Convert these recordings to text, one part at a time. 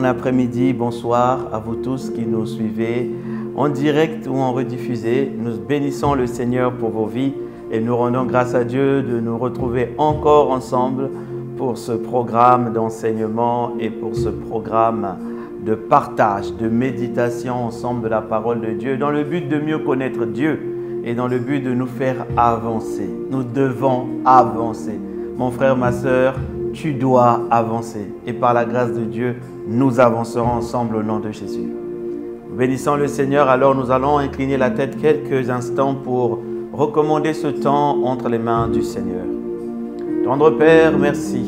bon après-midi, bonsoir à vous tous qui nous suivez en direct ou en rediffusé. Nous bénissons le Seigneur pour vos vies et nous rendons grâce à Dieu de nous retrouver encore ensemble pour ce programme d'enseignement et pour ce programme de partage, de méditation ensemble de la parole de Dieu dans le but de mieux connaître Dieu et dans le but de nous faire avancer. Nous devons avancer. Mon frère, ma sœur, tu dois avancer. Et par la grâce de Dieu, nous avancerons ensemble au nom de Jésus. Nous bénissons le Seigneur, alors nous allons incliner la tête quelques instants pour recommander ce temps entre les mains du Seigneur. Tendre Père, merci.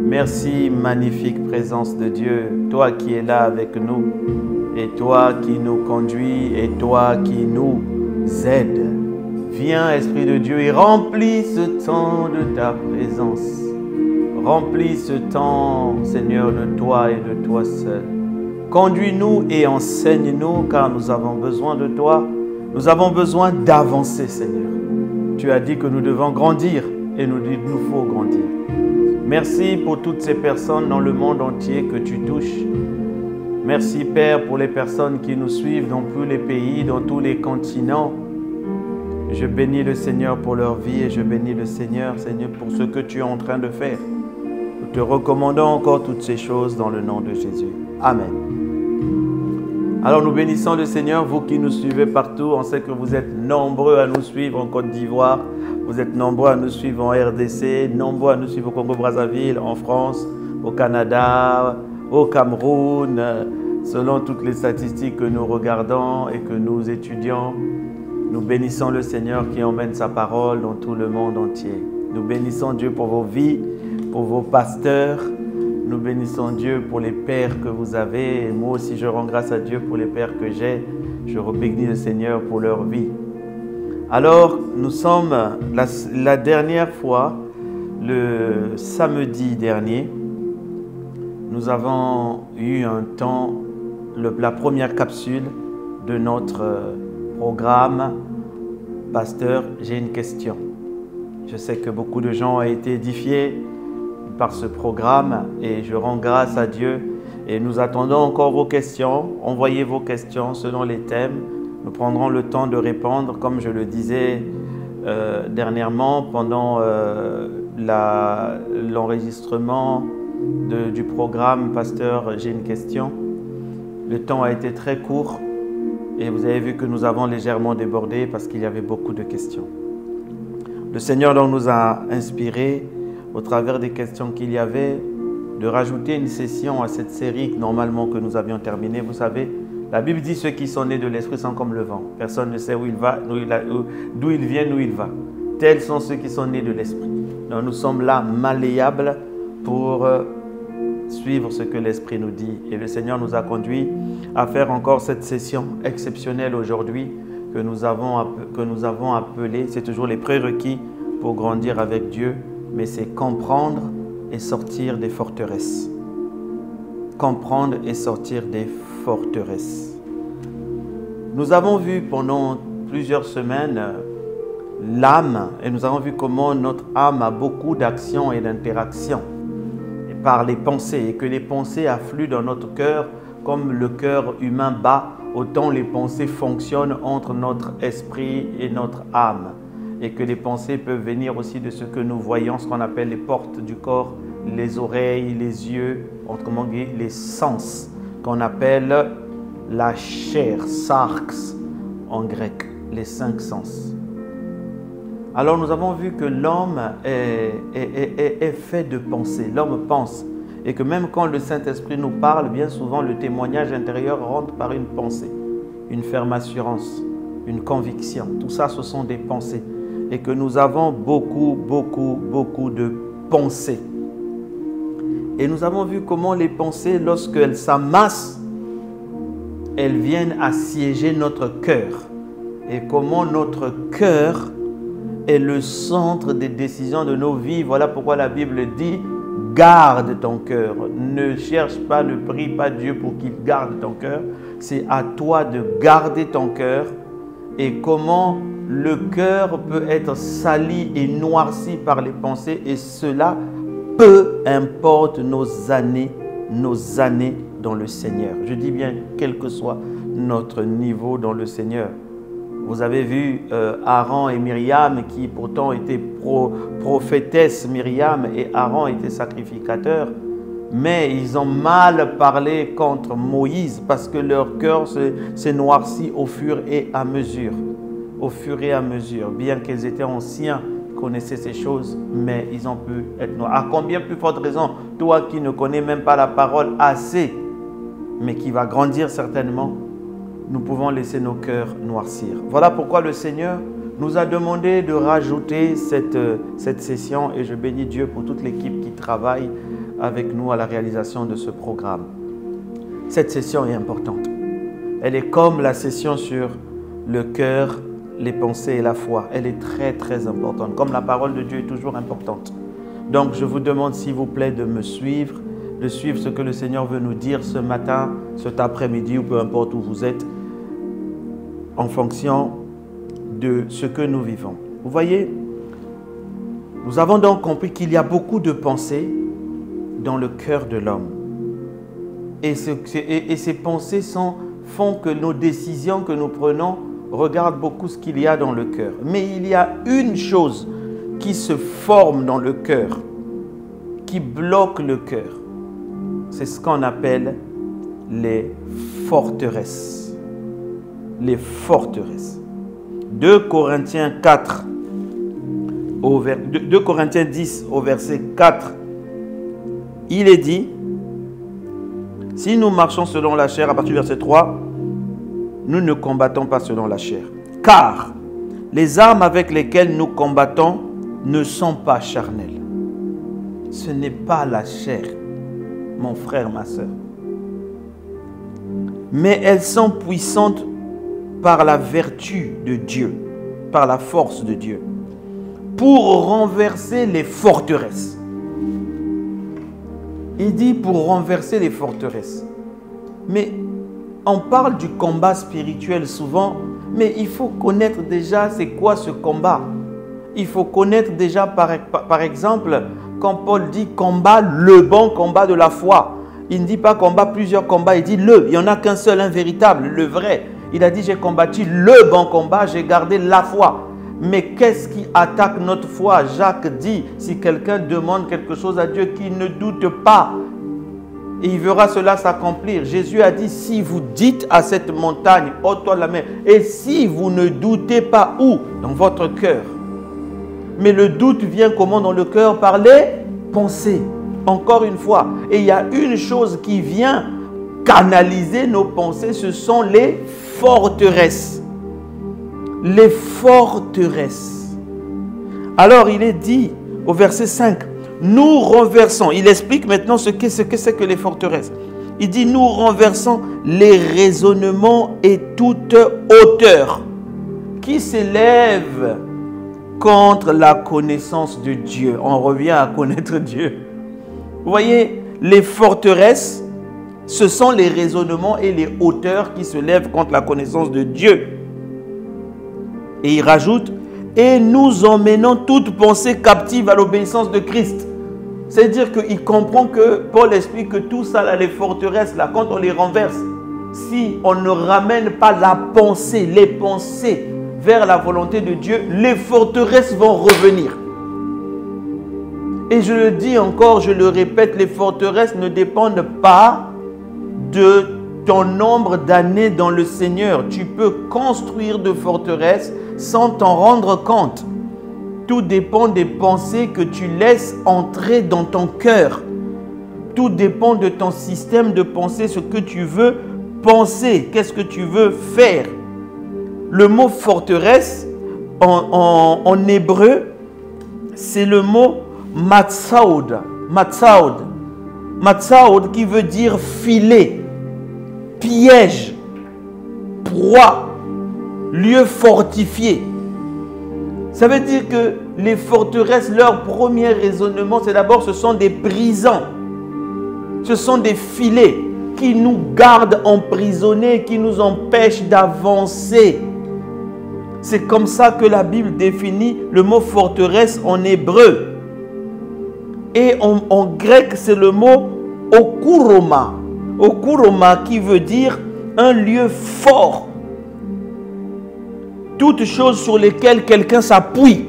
Merci, magnifique présence de Dieu, toi qui es là avec nous, et toi qui nous conduis, et toi qui nous aides. Viens, Esprit de Dieu, et remplis ce temps de ta présence. Remplis ce temps, Seigneur, de toi et de toi seul. Conduis-nous et enseigne-nous, car nous avons besoin de toi. Nous avons besoin d'avancer, Seigneur. Tu as dit que nous devons grandir, et nous faut grandir. Merci pour toutes ces personnes dans le monde entier que tu touches. Merci, Père, pour les personnes qui nous suivent dans tous les pays, dans tous les continents. Je bénis le Seigneur pour leur vie et je bénis le Seigneur, Seigneur, pour ce que tu es en train de faire. Nous te recommandons encore toutes ces choses dans le nom de Jésus. Amen. Alors nous bénissons le Seigneur, vous qui nous suivez partout. On sait que vous êtes nombreux à nous suivre en Côte d'Ivoire. Vous êtes nombreux à nous suivre en RDC, nombreux à nous suivre au Congo-Brazzaville, en France, au Canada, au Cameroun. Selon toutes les statistiques que nous regardons et que nous étudions, nous bénissons le Seigneur qui emmène sa parole dans tout le monde entier. Nous bénissons Dieu pour vos vies, pour vos pasteurs. Nous bénissons Dieu pour les pères que vous avez. Et moi aussi, je rends grâce à Dieu pour les pères que j'ai. Je bénis le Seigneur pour leur vie. Alors, nous sommes la dernière fois, le samedi dernier, nous avons eu un temps, la première capsule de notre programme. Pasteur, j'ai une question. Je sais que beaucoup de gens ont été édifiés par ce programme et je rends grâce à Dieu. Et nous attendons encore vos questions. Envoyez vos questions selon les thèmes. Nous prendrons le temps de répondre, comme je le disais dernièrement, pendant l'enregistrement du programme. Pasteur, j'ai une question. Le temps a été très court et vous avez vu que nous avons légèrement débordé parce qu'il y avait beaucoup de questions. Le Seigneur donc nous a inspiré, au travers des questions qu'il y avait, de rajouter une session à cette série normalement que nous avions terminée. Vous savez, la Bible dit ceux qui sont nés de l'Esprit sont comme le vent. Personne ne sait où il va, d'où il vient, où il va. Tels sont ceux qui sont nés de l'Esprit. Donc nous sommes là malléables pour suivre ce que l'Esprit nous dit. Et le Seigneur nous a conduits à faire encore cette session exceptionnelle aujourd'hui que nous avons appelée. C'est toujours les prérequis pour grandir avec Dieu, mais c'est comprendre et sortir des forteresses. Comprendre et sortir des forteresses. Nous avons vu pendant plusieurs semaines l'âme et nous avons vu comment notre âme a beaucoup d'actions et d'interactions par les pensées et que les pensées affluent dans notre cœur comme le cœur humain bat, autant les pensées fonctionnent entre notre esprit et notre âme et que les pensées peuvent venir aussi de ce que nous voyons, ce qu'on appelle les portes du corps, les oreilles, les yeux, autrement dit les sens, qu'on appelle la chair, sarx en grec, les 5 sens. Alors nous avons vu que l'homme est fait de pensées, l'homme pense, et que même quand le Saint-Esprit nous parle, bien souvent le témoignage intérieur rentre par une pensée, une ferme assurance, une conviction. Tout ça, ce sont des pensées, et que nous avons beaucoup de pensées. Et nous avons vu comment les pensées, lorsqu'elles s'amassent, elles viennent assiéger notre cœur. Et comment notre cœur est le centre des décisions de nos vies. Voilà pourquoi la Bible dit « Garde ton cœur ». Ne cherche pas, ne prie pas Dieu pour qu'il garde ton cœur. C'est à toi de garder ton cœur. Et comment le cœur peut être sali et noirci par les pensées. Et cela, peu importe nos années dans le Seigneur. Je dis bien, quel que soit notre niveau dans le Seigneur. Vous avez vu Aaron et Myriam qui pourtant étaient prophétesses. Myriam et Aaron étaient sacrificateurs. Mais ils ont mal parlé contre Moïse parce que leur cœur s'est noirci au fur et à mesure. Au fur et à mesure. Bien qu'ils étaient anciens, connaissaient ces choses, mais ils ont pu être noirs. À combien plus forte raison, toi qui ne connais même pas la parole assez, mais qui va grandir certainement, nous pouvons laisser nos cœurs noircir. Voilà pourquoi le Seigneur nous a demandé de rajouter cette session et je bénis Dieu pour toute l'équipe qui travaille avec nous à la réalisation de ce programme. Cette session est importante. Elle est comme la session sur le cœur, les pensées et la foi. Elle est très très importante, comme la parole de Dieu est toujours importante. Donc je vous demande s'il vous plaît de me suivre, de suivre ce que le Seigneur veut nous dire ce matin, cet après-midi ou peu importe où vous êtes, en fonction de ce que nous vivons. Vous voyez, nous avons donc compris qu'il y a beaucoup de pensées dans le cœur de l'homme. Et ces pensées font que nos décisions que nous prenons regardent beaucoup ce qu'il y a dans le cœur. Mais il y a une chose qui se forme dans le cœur, qui bloque le cœur. C'est ce qu'on appelle les forteresses. Les forteresses. 2 Corinthiens 10 au verset 4, il est dit, si nous marchons selon la chair, à partir du verset 3, nous ne combattons pas selon la chair. Car les armes avec lesquelles nous combattons ne sont pas charnelles. Ce n'est pas la chair, mon frère, ma soeur. Mais elles sont puissantes par la vertu de Dieu, par la force de Dieu, pour renverser les forteresses. Il dit pour renverser les forteresses. Mais on parle du combat spirituel souvent, mais il faut connaître déjà c'est quoi ce combat. Il faut connaître déjà par exemple, quand Paul dit combat, le bon combat de la foi. Il ne dit pas combat, plusieurs combats, il dit le. Il n'y en a qu'un seul, un véritable, le vrai. Il a dit j'ai combattu le bon combat, j'ai gardé la foi. Mais qu'est-ce qui attaque notre foi? Jacques dit, si quelqu'un demande quelque chose à Dieu, qu'il ne doute pas. Et il verra cela s'accomplir. Jésus a dit, si vous dites à cette montagne, ôte-toi la main. Et si vous ne doutez pas où? Dans votre cœur. Mais le doute vient comment dans le cœur? Par les pensées. Encore une fois. Et il y a une chose qui vient canaliser nos pensées, ce sont les forteresses. Les forteresses. Alors il est dit au verset 5, nous renversons. Il explique maintenant ce que c'est que les forteresses. Il dit nous renversons les raisonnements et toute hauteur qui s'élève contre la connaissance de Dieu. On revient à connaître Dieu. Vous voyez, les forteresses, ce sont les raisonnements et les hauteurs qui se lèvent contre la connaissance de Dieu. Et il rajoute, et nous emmenons toute pensée captive à l'obéissance de Christ. C'est-à-dire qu'il comprend que, Paul explique que tout ça, là, les forteresses, là, quand on les renverse, si on ne ramène pas la pensée, les pensées vers la volonté de Dieu, les forteresses vont revenir. Et je le dis encore, je le répète, les forteresses ne dépendent pas de ton nombre d'années dans le Seigneur. Tu peux construire de forteresses sans t'en rendre compte. Tout dépend des pensées que tu laisses entrer dans ton cœur. Tout dépend de ton système de pensée, ce que tu veux penser, qu'est-ce que tu veux faire. Le mot forteresse, en hébreu, c'est le mot matsaoud. Matsaoud. Matsaoud qui veut dire filet, piège, proie, lieu fortifié. Ça veut dire que les forteresses, leur premier raisonnement, c'est d'abord, ce sont des prisons. Ce sont des filets qui nous gardent emprisonnés, qui nous empêchent d'avancer. C'est comme ça que la Bible définit le mot forteresse en hébreu. Et en grec, c'est le mot okuroma. Okuroma qui veut dire un lieu fort. Toutes choses sur lesquelles quelqu'un s'appuie.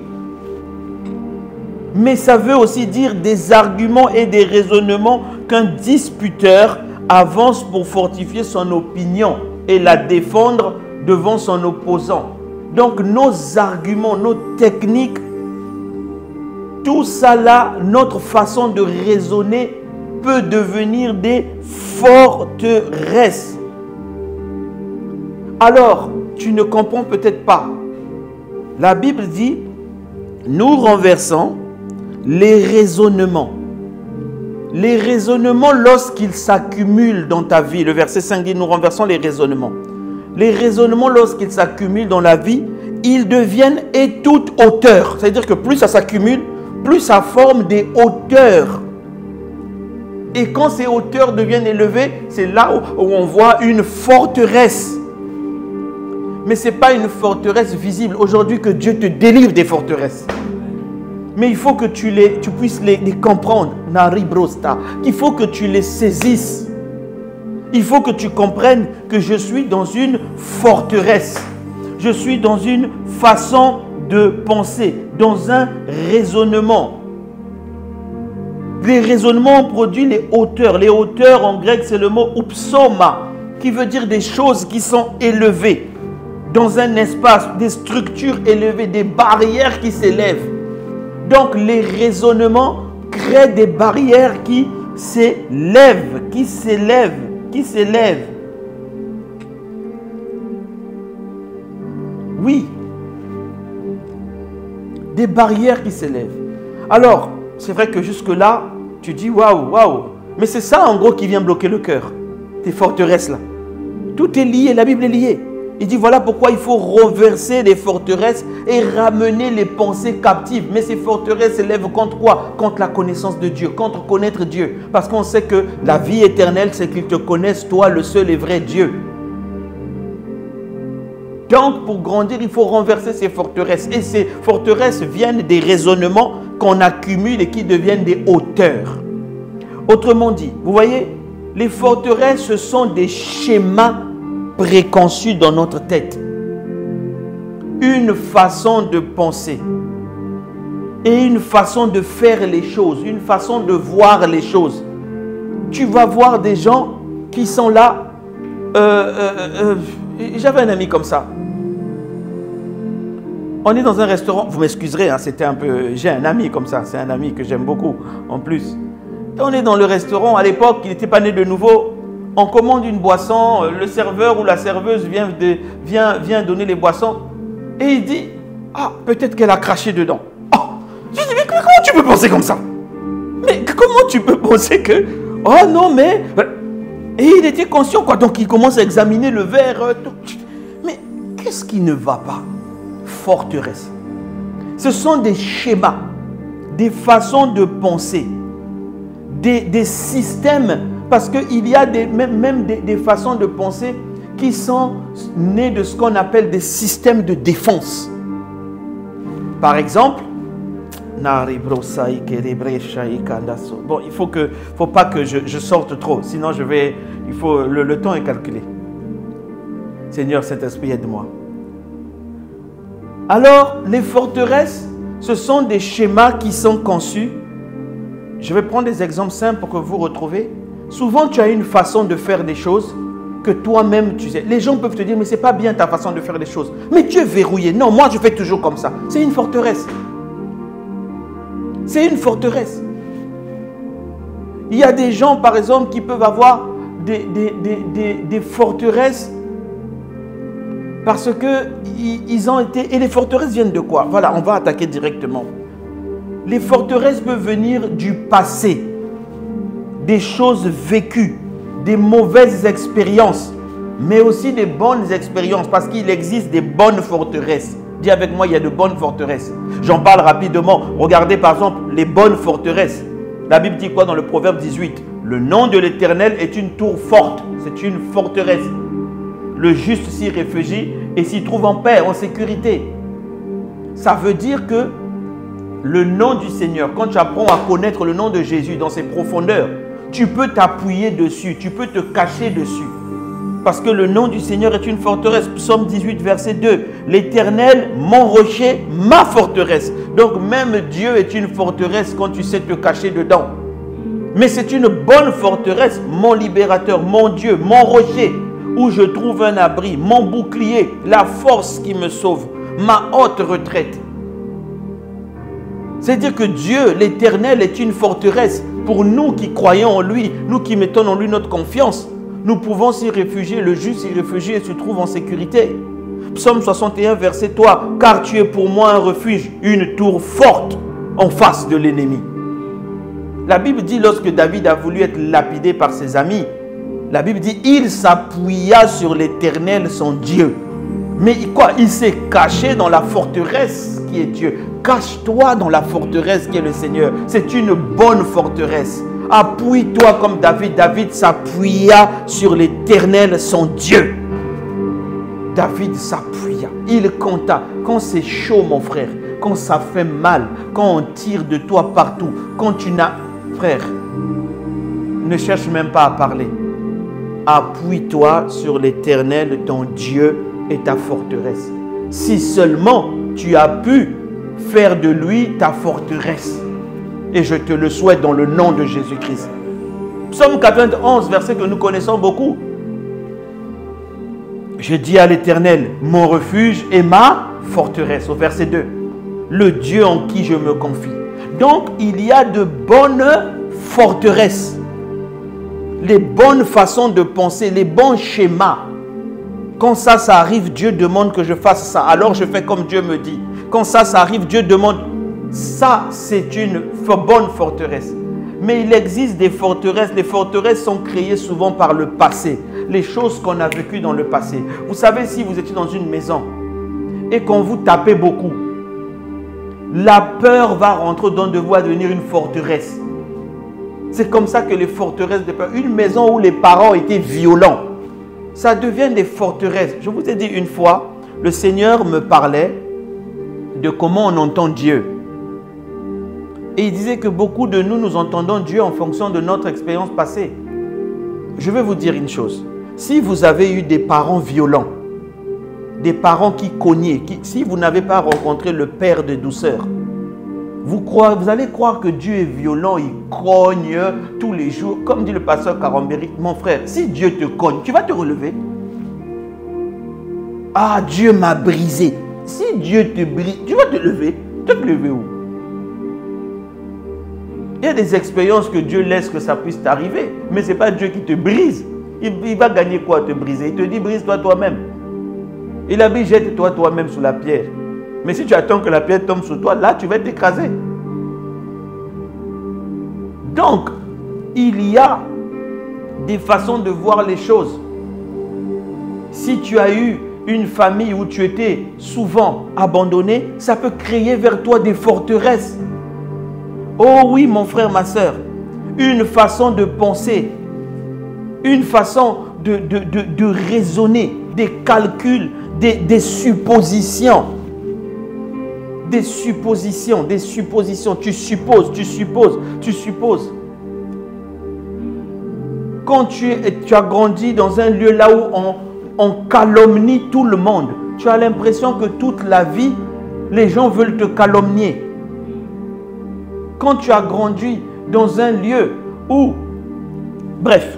Mais ça veut aussi dire des arguments et des raisonnements qu'un disputeur avance pour fortifier son opinion et la défendre devant son opposant. Donc nos arguments, nos techniques, tout ça là, notre façon de raisonner peut devenir des forteresses. Alors, tu ne comprends peut-être pas. La Bible dit, nous renversons les raisonnements. Les raisonnements lorsqu'ils s'accumulent dans ta vie. Le verset 5 dit, nous renversons les raisonnements. Les raisonnements lorsqu'ils s'accumulent dans la vie, ils deviennent et toute hauteur. C'est-à-dire que plus ça s'accumule, plus ça forme des hauteurs. Et quand ces hauteurs deviennent élevées, c'est là où on voit une forteresse. Mais ce n'est pas une forteresse visible. Aujourd'hui, que Dieu te délivre des forteresses. Mais il faut que tu puisses les comprendre. Nari brosta. Il faut que tu les saisisses. Il faut que tu comprennes que je suis dans une forteresse. Je suis dans une façon de penser, dans un raisonnement. Les raisonnements produisent les hauteurs. Les hauteurs en grec, c'est le mot upsoma, qui veut dire des choses qui sont élevées. Dans un espace, des structures élevées, des barrières qui s'élèvent. Donc les raisonnements créent des barrières qui s'élèvent, qui s'élèvent, qui s'élèvent. Oui, des barrières qui s'élèvent. Alors, c'est vrai que jusque-là, tu dis waouh, waouh. Mais c'est ça en gros qui vient bloquer le cœur. Tes forteresses là. Tout est lié, la Bible est liée. Il dit voilà pourquoi il faut renverser les forteresses et ramener les pensées captives. Mais ces forteresses s'élèvent contre quoi? Contre la connaissance de Dieu, contre connaître Dieu. Parce qu'on sait que la vie éternelle, c'est qu'ils te connaissent, toi, le seul et vrai Dieu. Donc, pour grandir, il faut renverser ces forteresses. Et ces forteresses viennent des raisonnements qu'on accumule et qui deviennent des hauteurs. Autrement dit, vous voyez, les forteresses, ce sont des schémas préconçus dans notre tête. Une façon de penser. Et une façon de faire les choses. Une façon de voir les choses. Tu vas voir des gens qui sont là. J'avais un ami comme ça. On est dans un restaurant, vous m'excuserez, hein, c'était un peu... J'ai un ami comme ça, c'est un ami que j'aime beaucoup en plus. Et on est dans le restaurant, à l'époque, il n'était pas né de nouveau. On commande une boisson, le serveur ou la serveuse vient donner les boissons. Et il dit, ah, peut-être qu'elle a craché dedans. Oh, je dis, mais comment tu peux penser comme ça? Mais comment tu peux penser que... Oh non, mais... Et il était conscient, quoi. Donc il commence à examiner le verre. Mais qu'est-ce qui ne va pas? Forteresse. Ce sont des schémas, des façons de penser, des systèmes, parce qu'il y a même des façons de penser qui sont nées de ce qu'on appelle des systèmes de défense. Par exemple, bon, il faut pas que je sorte trop, sinon le temps est calculé. Seigneur Saint-Esprit, aide-moi. Alors, les forteresses, ce sont des schémas qui sont conçus. Je vais prendre des exemples simples pour que vous retrouvez. Souvent, tu as une façon de faire des choses que toi-même tu sais. Les gens peuvent te dire, mais ce n'est pas bien ta façon de faire les choses. Mais tu es verrouillé. Non, moi, je fais toujours comme ça. C'est une forteresse. C'est une forteresse. Il y a des gens, par exemple, qui peuvent avoir des forteresses parce qu'ils ont été... Et les forteresses viennent de quoi? Voilà, on va attaquer directement. Les forteresses peuvent venir du passé, des choses vécues, des mauvaises expériences, mais aussi des bonnes expériences, parce qu'il existe des bonnes forteresses. Dis avec moi, il y a de bonnes forteresses. J'en parle rapidement. Regardez par exemple les bonnes forteresses. La Bible dit quoi dans le Proverbe 18? Le nom de l'Éternel est une tour forte, c'est une forteresse. Le juste s'y réfugie et s'y trouve en paix, en sécurité. Ça veut dire que le nom du Seigneur, quand tu apprends à connaître le nom de Jésus dans ses profondeurs, tu peux t'appuyer dessus, tu peux te cacher dessus. Parce que le nom du Seigneur est une forteresse. Psaume 18, verset 2. L'Éternel, mon rocher, ma forteresse. Donc même Dieu est une forteresse quand tu sais te cacher dedans. Mais c'est une bonne forteresse, mon libérateur, mon Dieu, mon rocher, où je trouve un abri, mon bouclier, la force qui me sauve, ma haute retraite. C'est-à-dire que Dieu, l'Éternel, est une forteresse. Pour nous qui croyons en lui, nous qui mettons en lui notre confiance, nous pouvons s'y réfugier, le juste s'y réfugie et se trouve en sécurité. Psaume 61, verset 3. Car tu es pour moi un refuge, une tour forte en face de l'ennemi. La Bible dit, lorsque David a voulu être lapidé par ses amis, la Bible dit, il s'appuya sur l'Éternel, son Dieu. Mais quoi? Il s'est caché dans la forteresse qui est Dieu. Cache-toi dans la forteresse qui est le Seigneur. C'est une bonne forteresse. Appuie-toi comme David. David s'appuya sur l'Éternel, son Dieu. David s'appuya. Il compta. Quand c'est chaud, mon frère, quand ça fait mal, quand on tire de toi partout, quand tu n'as... Frère, ne cherche même pas à parler. Appuie-toi sur l'Éternel, ton Dieu et ta forteresse. Si seulement tu as pu faire de lui ta forteresse. Et je te le souhaite dans le nom de Jésus-Christ. Psaume 91, verset que nous connaissons beaucoup. Je dis à l'Éternel, mon refuge et ma forteresse. Au verset 2. Le Dieu en qui je me confie. Donc, il y a de bonnes forteresses. Les bonnes façons de penser, les bons schémas. Quand ça arrive, Dieu demande que je fasse ça. Alors, je fais comme Dieu me dit. Quand ça arrive, Dieu demande. Ça, c'est une bonne forteresse. Mais il existe des forteresses. Les forteresses sont créées souvent par le passé. Les choses qu'on a vécues dans le passé. Vous savez, si vous étiez dans une maison et qu'on vous tapait beaucoup, la peur va rentrer dans de vous à devenir une forteresse. C'est comme ça que les forteresses de peur. Une maison où les parents étaient violents, ça devient des forteresses. Je vous ai dit une fois, le Seigneur me parlait de comment on entend Dieu. Et il disait que beaucoup de nous, nous entendons Dieu en fonction de notre expérience passée. Je vais vous dire une chose. Si vous avez eu des parents violents, des parents qui cognaient, si vous n'avez pas rencontré le Père de douceur, vous allez croire que Dieu est violent, il cogne tous les jours. Comme dit le pasteur Karambéry, mon frère, si Dieu te cogne, tu vas te relever. Ah, Dieu m'a brisé. Si Dieu te brise, tu vas te lever. Tu vas te lever où? Il y a des expériences que Dieu laisse que ça puisse t'arriver. Mais ce n'est pas Dieu qui te brise. Il va gagner quoi à te briser? Il te dit brise-toi toi-même. Il a dit jette-toi toi-même sous la pierre. Mais si tu attends que la pierre tombe sur toi, là tu vas t'écraser. Donc, il y a des façons de voir les choses. Si tu as eu une famille où tu étais souvent abandonné, ça peut créer vers toi des forteresses. Oh oui, mon frère, ma soeur, une façon de penser, une façon de raisonner, des calculs, des suppositions. Des suppositions. Tu supposes. Quand tu as grandi dans un lieu là où on calomnie tout le monde, tu as l'impression que toute la vie, les gens veulent te calomnier. Quand tu as grandi dans un lieu où, bref,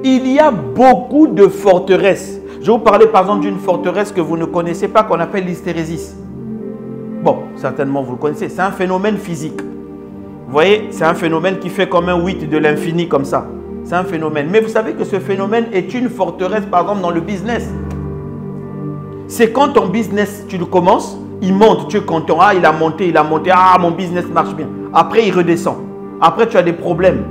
il y a beaucoup de forteresses. Je vais vous parler par exemple d'une forteresse que vous ne connaissez pas, qu'on appelle l'hystérésis. Bon, certainement vous le connaissez, c'est un phénomène physique. Vous voyez, c'est un phénomène qui fait comme un 8 de l'infini comme ça. C'est un phénomène. Mais vous savez que ce phénomène est une forteresse par exemple dans le business. C'est quand ton business, tu le commences, il monte, tu es content, ah il a monté, ah mon business marche bien. Après il redescend. Après tu as des problèmes.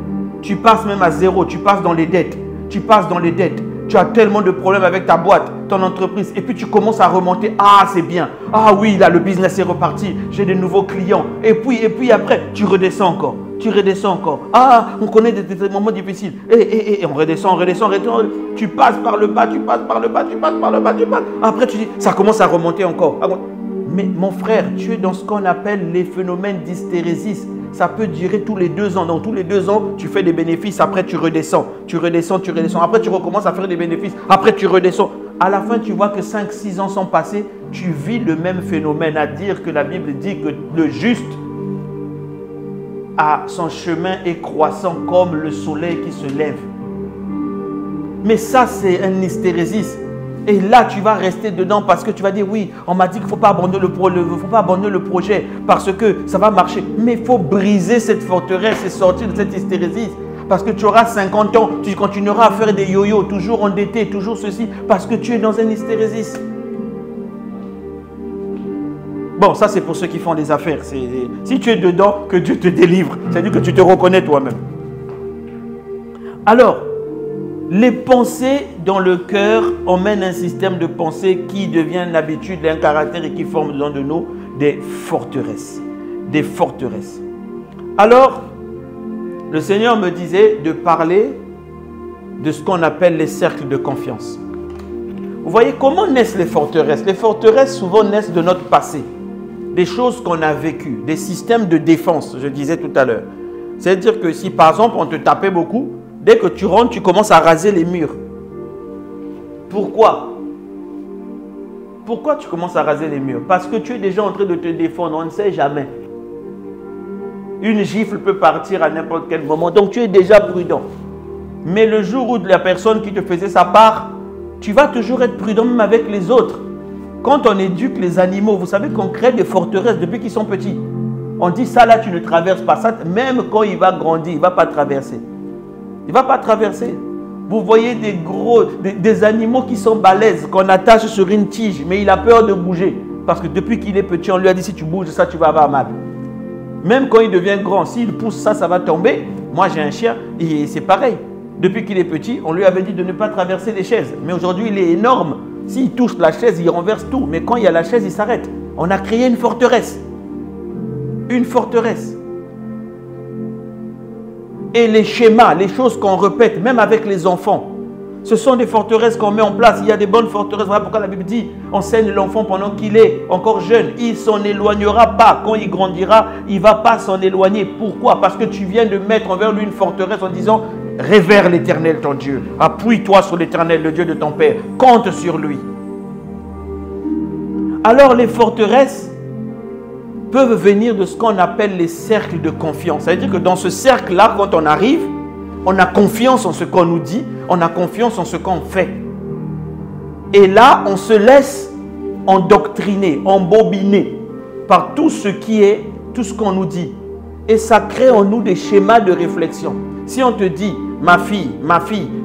Tu passes même à zéro, tu passes dans les dettes. Tu as tellement de problèmes avec ta boîte, ton entreprise. Et puis tu commences à remonter. Ah, c'est bien. Ah oui, là, le business est reparti. J'ai de nouveaux clients. Et puis après, tu redescends encore. Ah, on connaît des moments difficiles. Et on redescend. Tu passes par le bas, Après, tu dis, ça commence à remonter encore. Mais mon frère, tu es dans ce qu'on appelle les phénomènes d'hystérésis. ça peut durer tous les 2 ans. Donc tous les 2 ans, tu fais des bénéfices, après tu redescends. Tu redescends, tu redescends. Après tu recommences à faire des bénéfices, après tu redescends. À la fin, tu vois que 5-6 ans sont passés, tu vis le même phénomène. À dire que la Bible dit que le juste a son chemin est croissant comme le soleil qui se lève. Mais ça, c'est un hystérésis. Et là, tu vas rester dedans parce que tu vas dire, oui, on m'a dit qu'il ne faut pas abandonner le projet parce que ça va marcher. Mais il faut briser cette forteresse et sortir de cette hystérésis. Parce que tu auras 50 ans, tu continueras à faire des yo-yo, toujours endetté, toujours ceci, parce que tu es dans un hystérésis. Bon, ça c'est pour ceux qui font des affaires. Si tu es dedans, que Dieu te délivre. C'est-à-dire que tu te reconnais toi-même. Alors, les pensées dans le cœur emmènent un système de pensée qui devient une habitude, un caractère et qui forme dedans de nous des forteresses. Des forteresses. Alors, le Seigneur me disait de parler de ce qu'on appelle les cercles de confiance. Vous voyez comment naissent les forteresses? Les forteresses souvent naissent de notre passé. Des choses qu'on a vécues, des systèmes de défense, je disais tout à l'heure. C'est-à-dire que si par exemple on te tapait beaucoup, dès que tu rentres, tu commences à raser les murs. Pourquoi? Pourquoi tu commences à raser les murs? Parce que tu es déjà en train de te défendre, on ne sait jamais. Une gifle peut partir à n'importe quel moment, donc tu es déjà prudent. Mais le jour où la personne qui te faisait sa part, tu vas toujours être prudent même avec les autres. Quand on éduque les animaux, vous savez qu'on crée des forteresses depuis qu'ils sont petits. On dit ça là, tu ne traverses pas ça, même quand il va grandir, il ne va pas traverser. Il ne va pas traverser. Vous voyez des animaux qui sont balèzes, qu'on attache sur une tige, mais il a peur de bouger. Parce que depuis qu'il est petit, on lui a dit si tu bouges ça, tu vas avoir mal. Même quand il devient grand, s'il pousse ça, ça va tomber. Moi j'ai un chien et c'est pareil. Depuis qu'il est petit, on lui avait dit de ne pas traverser les chaises. Mais aujourd'hui, il est énorme. S'il touche la chaise, il renverse tout. Mais quand il y a la chaise, il s'arrête. On a créé une forteresse. Une forteresse. Et les schémas, les choses qu'on répète, même avec les enfants, ce sont des forteresses qu'on met en place. Il y a des bonnes forteresses. Voilà pourquoi la Bible dit, enseigne l'enfant pendant qu'il est encore jeune. Il ne s'en éloignera pas. Quand il grandira, il ne va pas s'en éloigner. Pourquoi? Parce que tu viens de mettre envers lui une forteresse en disant, révère l'Éternel ton Dieu. Appuie-toi sur l'Éternel, le Dieu de ton Père. Compte sur lui. Alors les forteresses peuvent venir de ce qu'on appelle les cercles de confiance. C'est-à-dire que dans ce cercle-là, quand on arrive, on a confiance en ce qu'on nous dit, on a confiance en ce qu'on fait. Et là, on se laisse endoctriner, embobiner par tout ce qui est, tout ce qu'on nous dit. Et ça crée en nous des schémas de réflexion. Si on te dit, ma fille,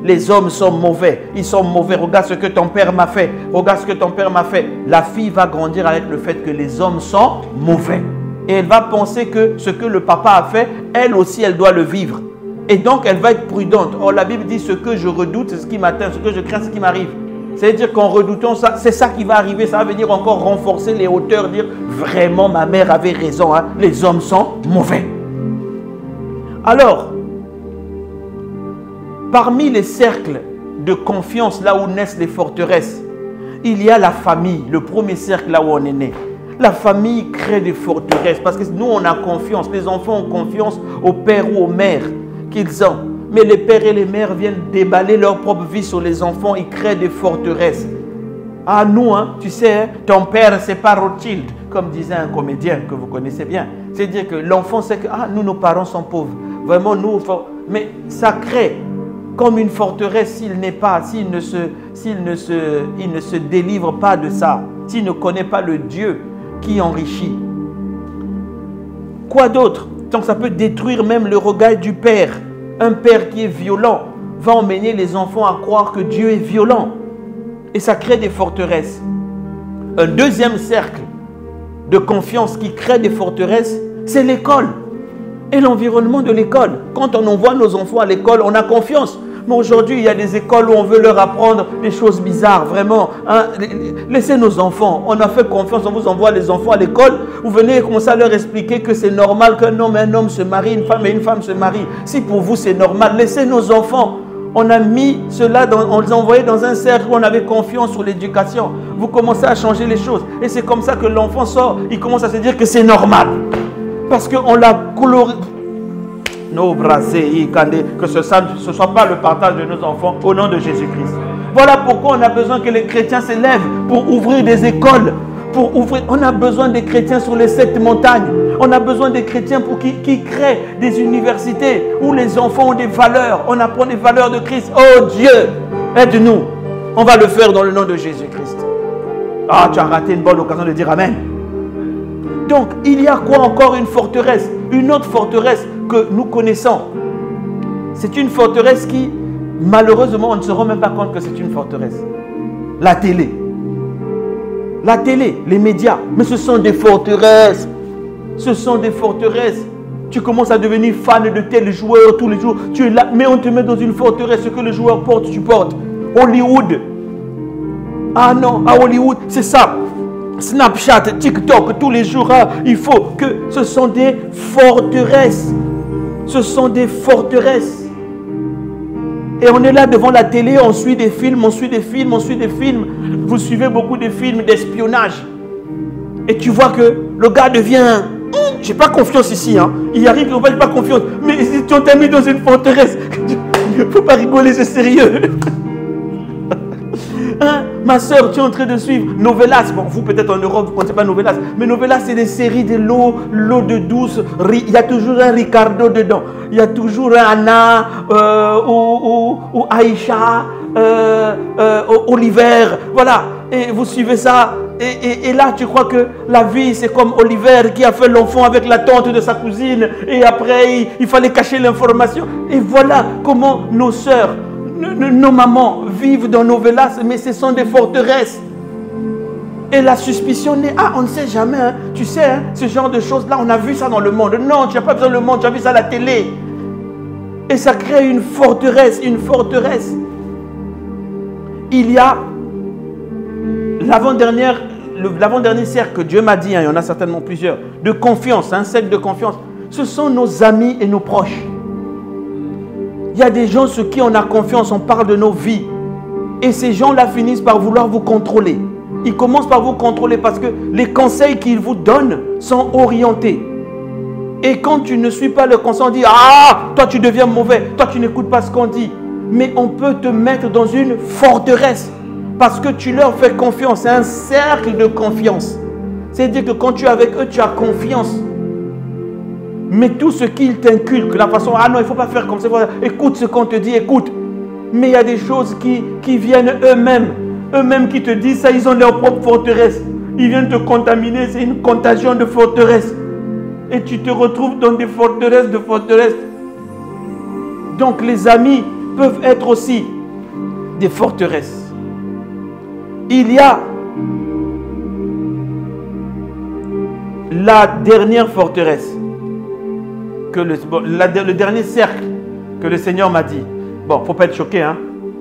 les hommes sont mauvais, ils sont mauvais, regarde ce que ton père m'a fait, regarde ce que ton père m'a fait. La fille va grandir avec le fait que les hommes sont mauvais. Et elle va penser que ce que le papa a fait, elle aussi, elle doit le vivre. Et donc, elle va être prudente. Or, la Bible dit, ce que je redoute, c'est ce qui m'atteint, ce que je crains, c'est ce qui m'arrive. C'est-à-dire qu'en redoutant ça, c'est ça qui va arriver. Ça va venir encore renforcer les hauteurs, dire, vraiment, ma mère avait raison, hein, les hommes sont mauvais. Alors, parmi les cercles de confiance, là où naissent les forteresses, il y a la famille, le premier cercle là où on est né. La famille crée des forteresses parce que nous, on a confiance. Les enfants ont confiance au père ou aux mères qu'ils ont. Mais les pères et les mères viennent déballer leur propre vie sur les enfants. Ils créent des forteresses. Ah, nous, hein, tu sais, hein, ton père, c'est pas Rothschild, comme disait un comédien que vous connaissez bien. C'est-à-dire que l'enfant sait que, ah, nous, nos parents sont pauvres. Vraiment, nous, mais ça crée comme une forteresse s'il ne se délivre pas de ça, s'il ne connaît pas le Dieu qui enrichit. Quoi d'autre? Donc ça peut détruire même le regard du père. Un père qui est violent va emmener les enfants à croire que Dieu est violent. Et ça crée des forteresses. Un deuxième cercle de confiance qui crée des forteresses, c'est l'école. Et l'environnement de l'école. Quand on envoie nos enfants à l'école, on a confiance. Mais aujourd'hui, il y a des écoles où on veut leur apprendre des choses bizarres, vraiment. Hein. Laissez nos enfants. On a fait confiance, on vous envoie les enfants à l'école. Vous venez commencer à leur expliquer que c'est normal qu'un homme et un homme se marient, une femme et une femme se marient. Si pour vous c'est normal, laissez nos enfants. On a mis cela, on les a envoyés dans un cercle où on avait confiance sur l'éducation. Vous commencez à changer les choses. Et c'est comme ça que l'enfant sort. Il commence à se dire que c'est normal. Parce qu'on l'a coloré. Nos brasés, que ce ne soit pas le partage de nos enfants au nom de Jésus-Christ. Voilà pourquoi on a besoin que les chrétiens s'élèvent pour ouvrir des écoles. On a besoin des chrétiens sur les 7 montagnes. On a besoin des chrétiens qui créent des universités où les enfants ont des valeurs. On apprend les valeurs de Christ. Oh Dieu, aide-nous. On va le faire dans le nom de Jésus-Christ. Ah, tu as raté une bonne occasion de dire Amen. Donc, il y a quoi encore? Une forteresse. Une autre forteresse que nous connaissons. C'est une forteresse qui, malheureusement, on ne se rend même pas compte que c'est une forteresse. La télé. La télé, les médias. Mais ce sont des forteresses. Ce sont des forteresses. Tu commences à devenir fan de tel joueur tous les jours. Tu es là, mais on te met dans une forteresse. Ce que le joueur porte, tu portes. Hollywood. Ah non, à Hollywood, c'est ça. Snapchat, TikTok, tous les jours, il faut que... Ce sont des forteresses. Ce sont des forteresses. Et on est là devant la télé, on suit des films, on suit des films, on suit des films. Vous suivez beaucoup de films d'espionnage. Et tu vois que le gars devient... J'ai pas confiance ici. Hein. Il arrive, on n'a pas confiance. Mais si tu t'es mis dans une forteresse, il ne faut pas rigoler, c'est sérieux. Hein? Ma soeur, tu es en train de suivre Novelas. Bon, vous peut-être en Europe, vous ne connaissez pas Novelas. Mais Novelas, c'est des séries de l'eau de douce. Il y a toujours un Ricardo dedans. Il y a toujours un Anna ou Aïcha, Oliver. Voilà. Et vous suivez ça. Et là, tu crois que la vie, c'est comme Oliver qui a fait l'enfant avec la tante de sa cousine. Et après, il fallait cacher l'information. Et voilà comment nos sœurs, nos mamans vivent dans nos Novelas, mais ce sont des forteresses. Et la suspicion naît. Ah, on ne sait jamais. Hein. Tu sais, hein, ce genre de choses-là, on a vu ça dans le monde. Non, tu n'as pas besoin du monde, tu as vu ça à la télé. Et ça crée une forteresse, une forteresse. Il y a l'avant-dernier cercle que Dieu m'a dit, hein, il y en a certainement plusieurs, de confiance, un cercle de confiance. Ce sont nos amis et nos proches. Il y a des gens sur qui on a confiance, on parle de nos vies. Et ces gens-là finissent par vouloir vous contrôler. Ils commencent par vous contrôler parce que les conseils qu'ils vous donnent sont orientés. Et quand tu ne suis pas le conseil, on dit « Ah, toi tu deviens mauvais, toi tu n'écoutes pas ce qu'on dit. » Mais on peut te mettre dans une forteresse parce que tu leur fais confiance. C'est un cercle de confiance. C'est-à-dire que quand tu es avec eux, tu as confiance. Mais tout ce qu'ils t'inculquent, la façon, ah non, il ne faut pas faire comme ça, écoute ce qu'on te dit, écoute. Mais il y a des choses qui viennent eux-mêmes qui te disent ça, ils ont leur propre forteresse. Ils viennent te contaminer, c'est une contagion de forteresse. Et tu te retrouves dans des forteresses de forteresses. Donc les amis peuvent être aussi des forteresses. Il y a la dernière forteresse. Le dernier cercle que le Seigneur m'a dit. Bon, il ne faut pas être choqué, hein.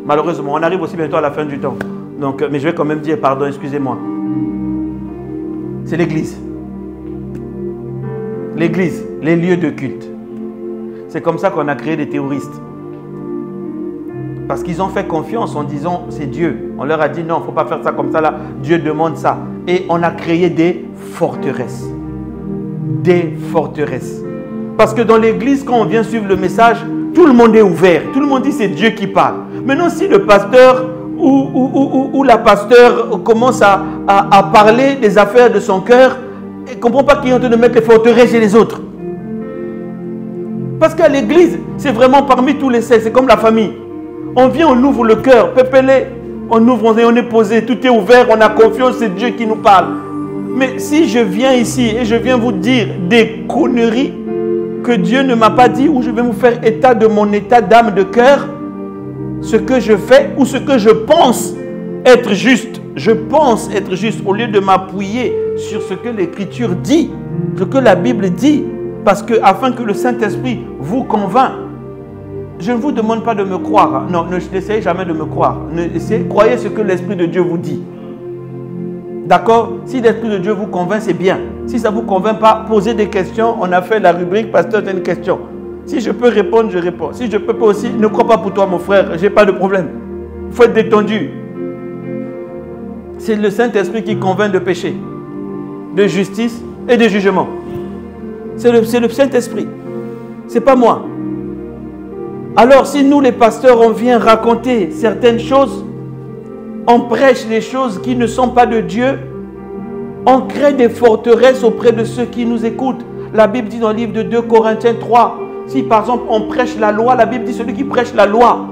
Malheureusement, on arrive aussi bientôt à la fin du temps. Donc, mais je vais quand même dire pardon, excusez-moi. C'est l'église. L'église, les lieux de culte. C'est comme ça qu'on a créé des terroristes. Parce qu'ils ont fait confiance en disant c'est Dieu. On leur a dit non, il ne faut pas faire ça comme ça là. Dieu demande ça. Et on a créé des forteresses. Des forteresses. Parce que dans l'église, quand on vient suivre le message, tout le monde est ouvert. Tout le monde dit c'est Dieu qui parle. Maintenant, si le pasteur ou la pasteur commence à parler des affaires de son cœur, il ne comprend pas qu'il est en train de mettre les forteresses chez les autres. Parce qu'à l'église, c'est vraiment parmi tous les sectes, c'est comme la famille. On vient, on ouvre le cœur, pépélé, on ouvre, on est posé, tout est ouvert, on a confiance, c'est Dieu qui nous parle. Mais si je viens ici et je viens vous dire des conneries que Dieu ne m'a pas dit, ou je vais vous faire état de mon état d'âme, de cœur, ce que je fais ou ce que je pense être juste. Je pense être juste au lieu de m'appuyer sur ce que l'Écriture dit, ce que la Bible dit, parce que afin que le Saint-Esprit vous convainc. Je ne vous demande pas de me croire. Non, n'essayez jamais de me croire. Croyez ce que l'Esprit de Dieu vous dit. D'accord? Si l'Esprit de Dieu vous convainc, c'est bien. Si ça ne vous convainc pas, posez des questions. On a fait la rubrique Pasteur, c'est une question. Si je peux répondre, je réponds. Si je ne peux pas aussi, ne crois pas pour toi, mon frère. Je n'ai pas de problème. Il faut être détendu. C'est le Saint-Esprit qui convainc de péché, de justice et de jugement. C'est le Saint-Esprit. Ce n'est pas moi. Alors si nous les pasteurs, on vient raconter certaines choses, on prêche les choses qui ne sont pas de Dieu, on crée des forteresses auprès de ceux qui nous écoutent. La Bible dit dans le livre de 2 Corinthiens 3, si par exemple on prêche la loi, la Bible dit celui qui prêche la loi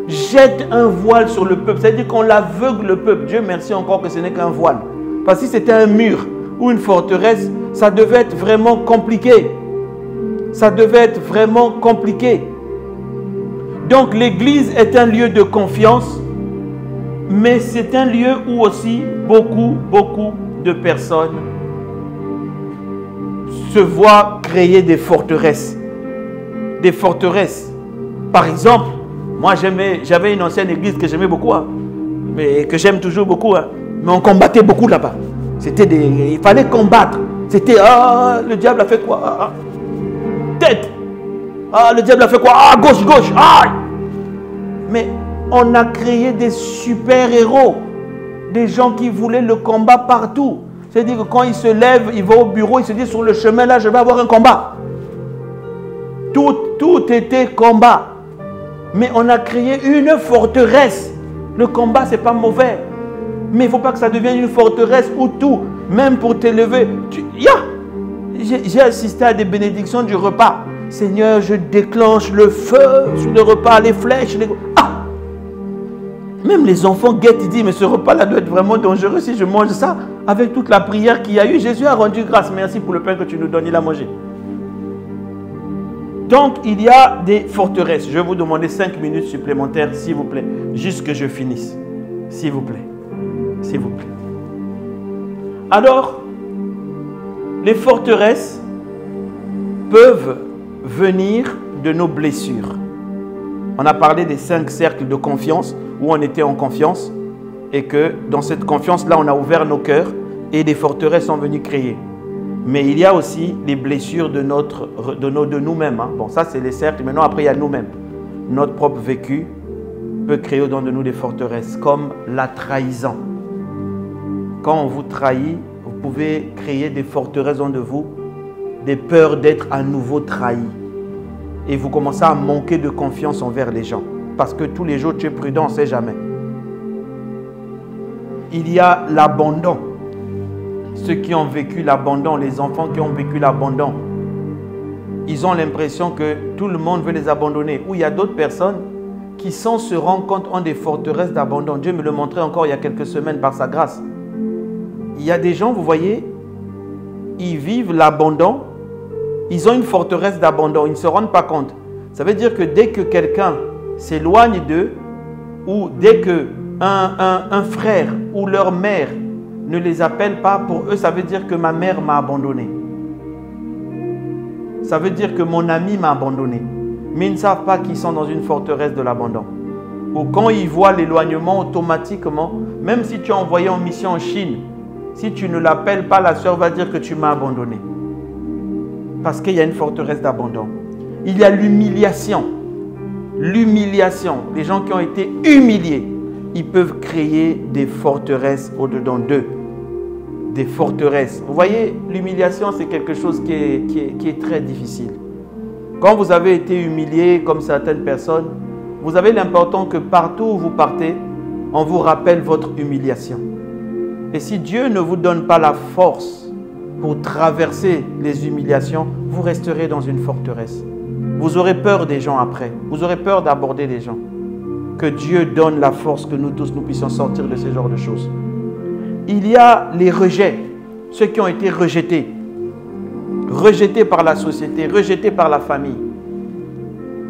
jette un voile sur le peuple. C'est-à-dire qu'on l'aveugle le peuple. Dieu merci encore que ce n'est qu'un voile. Parce que si c'était un mur ou une forteresse, ça devait être vraiment compliqué. Ça devait être vraiment compliqué. Donc l'église est un lieu de confiance, mais c'est un lieu où aussi beaucoup de personnes se voient créer des forteresses. Des forteresses. Par exemple, moi j'avais une ancienne église que j'aimais beaucoup, hein, mais que j'aime toujours beaucoup, hein, mais on combattait beaucoup là-bas. Il fallait combattre. C'était, le diable a fait quoi? Tête. Le diable a fait quoi? Gauche. Mais on a créé des super-héros. Des gens qui voulaient le combat partout. C'est-à-dire que quand il se lève, il va au bureau, il se dit sur le chemin là, je vais avoir un combat. Tout était combat. Mais on a créé une forteresse. Le combat, ce n'est pas mauvais. Mais il ne faut pas que ça devienne une forteresse où tout, même pour t'élever. J'ai assisté à des bénédictions du repas. Seigneur, je déclenche le feu sur le repas, les flèches. Même les enfants guettent, ils disent, mais ce repas-là doit être vraiment dangereux si je mange ça. Avec toute la prière qu'il y a eu, Jésus a rendu grâce. Merci pour le pain que tu nous donnes, il a mangé. Donc, il y a des forteresses. Je vais vous demander 5 minutes supplémentaires, s'il vous plaît, juste que je finisse. S'il vous plaît. S'il vous plaît. Alors, les forteresses peuvent venir de nos blessures. On a parlé des 5 cercles de confiance où on était en confiance et que dans cette confiance-là, on a ouvert nos cœurs et des forteresses sont venues créer. Mais il y a aussi les blessures de nous-mêmes. Hein. Bon, ça, c'est les cercles. Maintenant, après, il y a nous-mêmes. Notre propre vécu peut créer au-dedans de nous des forteresses, comme la trahison. Quand on vous trahit, vous pouvez créer des forteresses en de vous, des peurs d'être à nouveau trahi. Et vous commencez à manquer de confiance envers les gens. Parce que tous les jours, tu es prudent, on ne sait jamais. Il y a l'abandon. Ceux qui ont vécu l'abandon, les enfants qui ont vécu l'abandon, ils ont l'impression que tout le monde veut les abandonner. Ou il y a d'autres personnes qui, sans se rendre compte, ont des forteresses d'abandon. Dieu me le montrait encore il y a quelques semaines par sa grâce. Il y a des gens, vous voyez, ils vivent l'abandon, ils ont une forteresse d'abandon, ils ne se rendent pas compte. Ça veut dire que dès que quelqu'un s'éloigne d'eux, ou dès que un frère ou leur mère ne les appelle pas, pour eux, ça veut dire que ma mère m'a abandonné. Ça veut dire que mon ami m'a abandonné. Mais ils ne savent pas qu'ils sont dans une forteresse de l'abandon. Ou quand ils voient l'éloignement, automatiquement, même si tu es envoyé en mission en Chine, si tu ne l'appelles pas, la sœur va dire que tu m'as abandonné. Parce qu'il y a une forteresse d'abandon. Il y a l'humiliation. L'humiliation. Les gens qui ont été humiliés, ils peuvent créer des forteresses au-dedans d'eux. Des forteresses. Vous voyez, l'humiliation, c'est quelque chose qui est très difficile. Quand vous avez été humilié, comme certaines personnes, vous avez l'important que partout où vous partez, on vous rappelle votre humiliation. Et si Dieu ne vous donne pas la force pour traverser les humiliations, vous resterez dans une forteresse. Vous aurez peur des gens après. Vous aurez peur d'aborder les gens. Que Dieu donne la force que nous tous, nous puissions sortir de ce genre de choses. Il y a les rejets. Ceux qui ont été rejetés. Rejetés par la société, rejetés par la famille.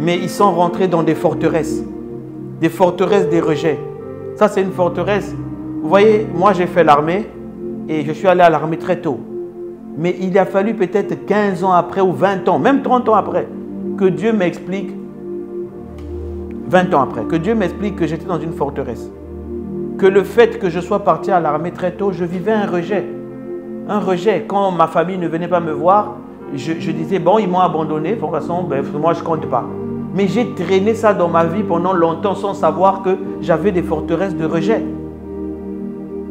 Mais ils sont rentrés dans des forteresses. Des forteresses des rejets. Ça, c'est une forteresse. Vous voyez, moi, j'ai fait l'armée et je suis allé à l'armée très tôt. Mais il a fallu peut-être 15 ans après ou 20 ans, même 30 ans après, que Dieu m'explique, 20 ans après, que Dieu m'explique que j'étais dans une forteresse. Que le fait que je sois parti à l'armée très tôt, je vivais un rejet. Un rejet. Quand ma famille ne venait pas me voir, je disais, bon, ils m'ont abandonné, de toute façon, moi, je ne compte pas. Mais j'ai traîné ça dans ma vie pendant longtemps sans savoir que j'avais des forteresses de rejet.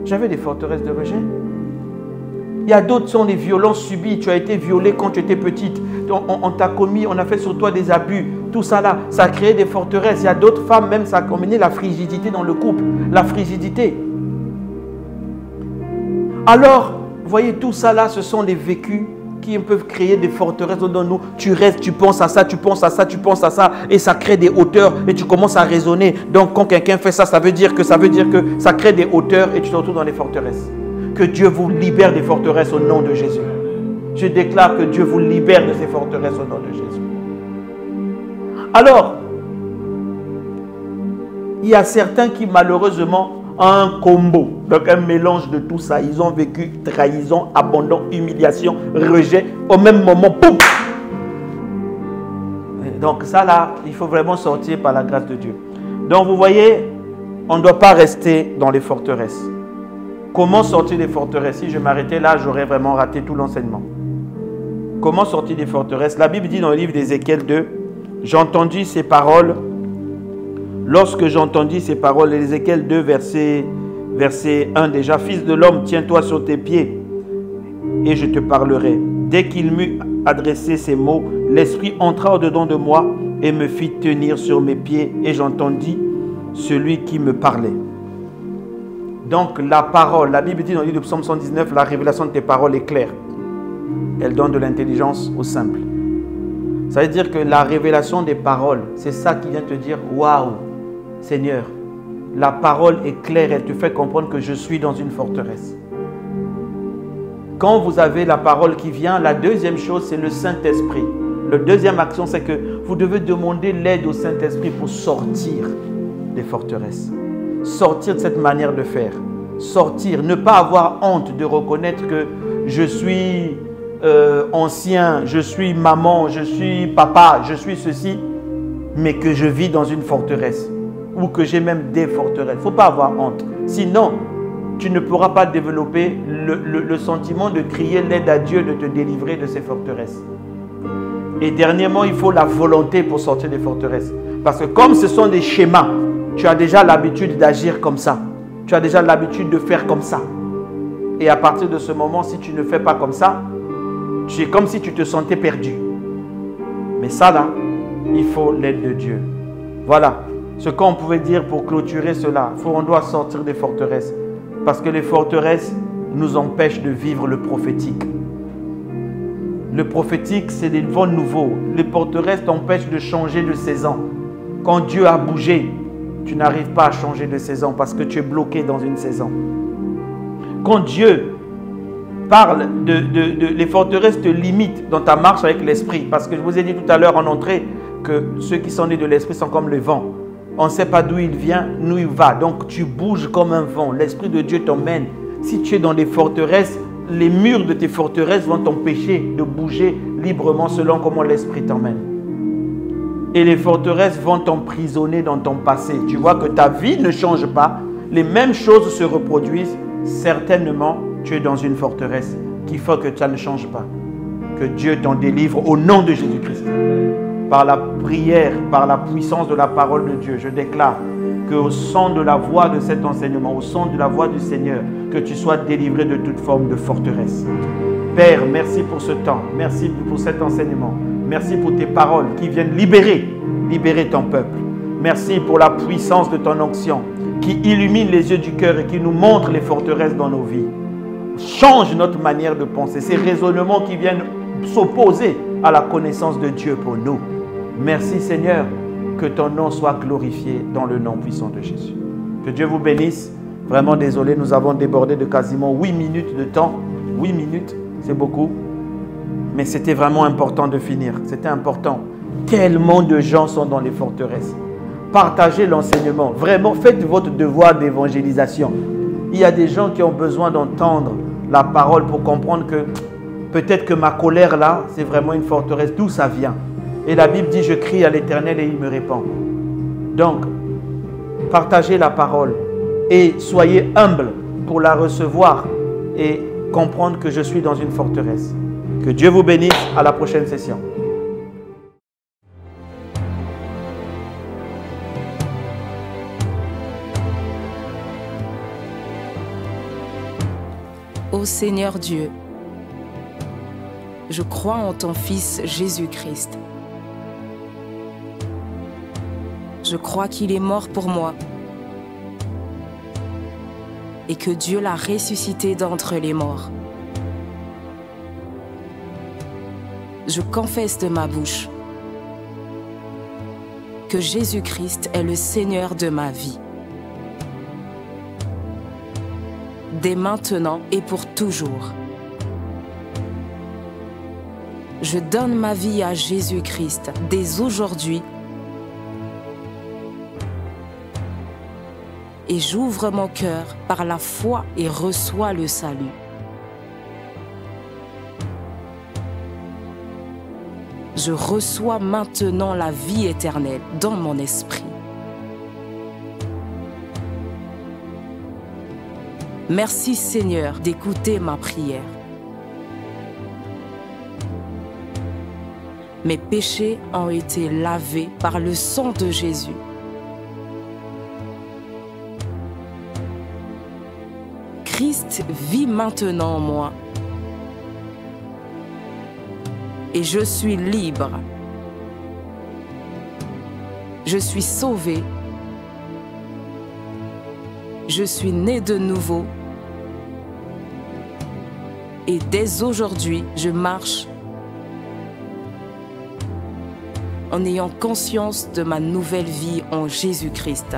J'avais des forteresses de rejet. Il y a d'autres qui sont des violences subies. Tu as été violée quand tu étais petite. On t'a commis, on a fait sur toi des abus. Tout ça là, ça a créé des forteresses. Il y a d'autres femmes, même ça a combiné la frigidité dans le couple. La frigidité. Alors, vous voyez, tout ça là, ce sont les vécus qui peuvent créer des forteresses dans nous. Tu restes, tu penses à ça, tu penses à ça, tu penses à ça, et ça crée des hauteurs, et tu commences à raisonner. Donc, quand quelqu'un fait ça, ça veut dire que ça crée des hauteurs, et tu te retrouves dans les forteresses. Que Dieu vous libère des forteresses au nom de Jésus. Je déclare que Dieu vous libère de ces forteresses au nom de Jésus. Alors, il y a certains qui malheureusement ont un combo, donc un mélange de tout ça. Ils ont vécu trahison, abandon, humiliation, rejet. Au même moment, poum! Donc ça là, il faut vraiment sortir par la grâce de Dieu. Donc vous voyez, on ne doit pas rester dans les forteresses. Comment sortir des forteresses? Si je m'arrêtais là, j'aurais vraiment raté tout l'enseignement. Comment sortir des forteresses? La Bible dit dans le livre d'Ézéchiel 2, j'ai entendu ces paroles. Lorsque j'entendis ces paroles, Ézéchiel 2, verset 1 déjà, Fils de l'homme, tiens-toi sur tes pieds et je te parlerai. Dès qu'il m'eut adressé ces mots, l'Esprit entra au-dedans de moi et me fit tenir sur mes pieds et j'entendis celui qui me parlait. Donc la parole, la Bible dit dans le livre de Psaume 119, la révélation de tes paroles est claire. Elle donne de l'intelligence au simple. Ça veut dire que la révélation des paroles, c'est ça qui vient te dire, waouh, Seigneur, la parole est claire, elle te fait comprendre que je suis dans une forteresse. Quand vous avez la parole qui vient, la deuxième chose, c'est le Saint-Esprit. La deuxième action, c'est que vous devez demander l'aide au Saint-Esprit pour sortir des forteresses. Sortir de cette manière de faire. Sortir, ne pas avoir honte de reconnaître que je suis ancien, je suis maman, je suis papa, je suis ceci, mais que je vis dans une forteresse ou que j'ai même des forteresses. Il ne faut pas avoir honte. Sinon, tu ne pourras pas développer le sentiment de crier l'aide à Dieu de te délivrer de ces forteresses. Et dernièrement, il faut la volonté pour sortir des forteresses. Parce que comme ce sont des schémas, tu as déjà l'habitude d'agir comme ça. Tu as déjà l'habitude de faire comme ça. Et à partir de ce moment, si tu ne fais pas comme ça, tu es comme si tu te sentais perdu. Mais ça là, il faut l'aide de Dieu. Voilà ce qu'on pouvait dire pour clôturer cela. On doit sortir des forteresses. Parce que les forteresses nous empêchent de vivre le prophétique. Le prophétique, c'est des vents nouveaux. Les forteresses t'empêchent de changer de saison. Quand Dieu a bougé, tu n'arrives pas à changer de saison parce que tu es bloqué dans une saison. Quand Dieu parle les forteresses te limitent dans ta marche avec l'esprit. Parce que je vous ai dit tout à l'heure en entrée que ceux qui sont nés de l'esprit sont comme le vent. On ne sait pas d'où il vient, d'où il va. Donc tu bouges comme un vent. L'Esprit de Dieu t'emmène. Si tu es dans des forteresses, les murs de tes forteresses vont t'empêcher de bouger librement selon comment l'Esprit t'emmène. Et les forteresses vont t'emprisonner dans ton passé. Tu vois que ta vie ne change pas. Les mêmes choses se reproduisent. Certainement, tu es dans une forteresse qu'il faut que ça ne change pas. Que Dieu t'en délivre au nom de Jésus-Christ. Par la prière, par la puissance de la parole de Dieu, je déclare qu'au son de la voix de cet enseignement, au son de la voix du Seigneur, que tu sois délivré de toute forme de forteresse. Père, merci pour ce temps. Merci pour cet enseignement. Merci pour tes paroles qui viennent libérer ton peuple. Merci pour la puissance de ton onction qui illumine les yeux du cœur et qui nous montre les forteresses dans nos vies. Change notre manière de penser, ces raisonnements qui viennent s'opposer à la connaissance de Dieu pour nous. Merci Seigneur, que ton nom soit glorifié dans le nom puissant de Jésus. Que Dieu vous bénisse. Vraiment désolé, nous avons débordé de quasiment 8 minutes de temps. 8 minutes, c'est beaucoup. Mais c'était vraiment important de finir. C'était important. Tellement de gens sont dans les forteresses. Partagez l'enseignement. Vraiment, faites votre devoir d'évangélisation. Il y a des gens qui ont besoin d'entendre la parole pour comprendre que peut-être que ma colère là, c'est vraiment une forteresse. D'où ça vient? Et la Bible dit, je crie à l'Éternel et il me répond. Donc, partagez la parole et soyez humble pour la recevoir et comprendre que je suis dans une forteresse. Que Dieu vous bénisse. À la prochaine session. Ô Seigneur Dieu, je crois en ton Fils Jésus-Christ. Je crois qu'il est mort pour moi et que Dieu l'a ressuscité d'entre les morts. Je confesse de ma bouche que Jésus-Christ est le Seigneur de ma vie, dès maintenant et pour toujours. Je donne ma vie à Jésus-Christ dès aujourd'hui et j'ouvre mon cœur par la foi et reçois le salut. Je reçois maintenant la vie éternelle dans mon esprit. Merci Seigneur d'écouter ma prière. Mes péchés ont été lavés par le sang de Jésus. Christ vit maintenant en moi. Et je suis libre. Je suis sauvé. Je suis né de nouveau. Et dès aujourd'hui, je marche en ayant conscience de ma nouvelle vie en Jésus-Christ.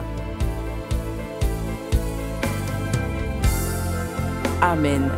Amen.